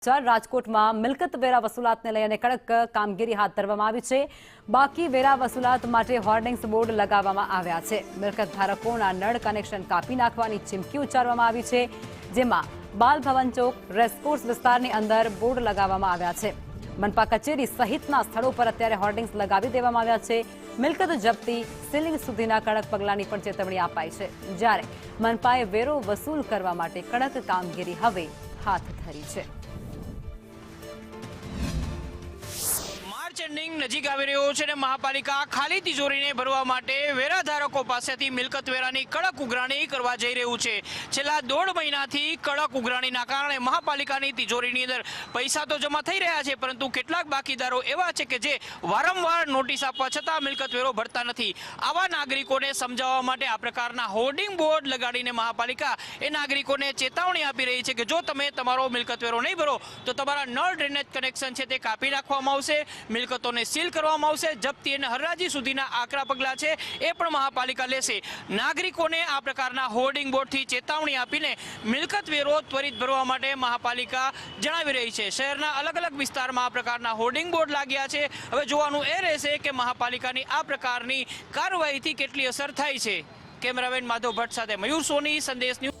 રાજકોટમાં મિલકત વેરા વસૂલાતને લઈને કડક કામગીરી હાથ ધરવામાં આવી છે। બાકી વેરા વસૂલાત માટે હોર્ડિંગ્સ બોર્ડ લગાવવામાં આવ્યા છે। મિલકત ધારકોના નળ કનેક્શન કાપી નાખવાની ચીમકી ઉચ્ચારવામાં આવી છે, જેમાં બાલ ભવન ચોક રેસકોર્સ વિસ્તારની અંદર બોર્ડ લગાવવામાં આવ્યા છે। મનપા કચેરી સહિતના સ્થળો પર અત્યારે હોર્ડિંગ્સ લગાવી દેવામાં આવ્યા છે। મિલકત જપ્તી સીલિંગ સુધીના કડક પગલાંની પણ ચેતવણી અપાઈ છે, જ્યારે મનપાએ વેરો વસૂલ કરવા માટે કડક કામગીરી હવે હાથ ધરી છે। એન્ડિંગ નજીક આવી રહ્યો છે અને મહાપાલિકા ખાલી તિજોરીને ભરવા માટે વેરાધારકો પાસેથી મિલકત વેરાની કડક ઉઘરાણી કરવા જઈ રહ્યું છે। છેલ્લા 1.5 મહિનાથી કડક ઉઘરાણીના કારણે મહાપાલિકાની તિજોરીની અંદર પૈસા તો જમા થઈ રહ્યા છે, પરંતુ કેટલાક બાકીદારો એવા છે કે જે વારંવાર નોટિસ આપવા છતાં મિલકત વેરો ભરતા નથી। આવા નાગરિકોને સમજાવવા માટે આ પ્રકારના હોર્ડિંગ બોર્ડ લગાડીને મહાપાલિકા એ નાગરિકોને ચેતવણી આપી રહી છે કે જો તમે તમારો મિલકત વેરો નહીં ભરો તો તમારા નળ ડ્રેનેજ કનેક્શન છે તે કાપી નાખવામાં આવશે, મિલકતોને સીલ કરવામાં આવશે, જપ્તી અને હરાજી સુધીના આકરા પગલાં છે એ પણ મહાપાલિકા લેશે। નાગરિકોને આ પ્રકારના હોર્ડિંગ બોર્ડથી ચેતવણી આપીને મિલકત વેરો ત્વરિત ભરવા માટે મહાપાલિકા જણાવી રહી છે। શહેરના અલગ અલગ વિસ્તારમાં આ પ્રકારના હોર્ડિંગ બોર્ડ લાગ્યા છે। હવે જોવાનું એ રહેશે કે મહાપાલિકાની આ પ્રકારની કાર્યવાહીથી કેટલી અસર થાય છે। કેમેરામેન માધવ ભટ્ટ સાથે મયુર સોની, સંદેશ ન્યૂઝ।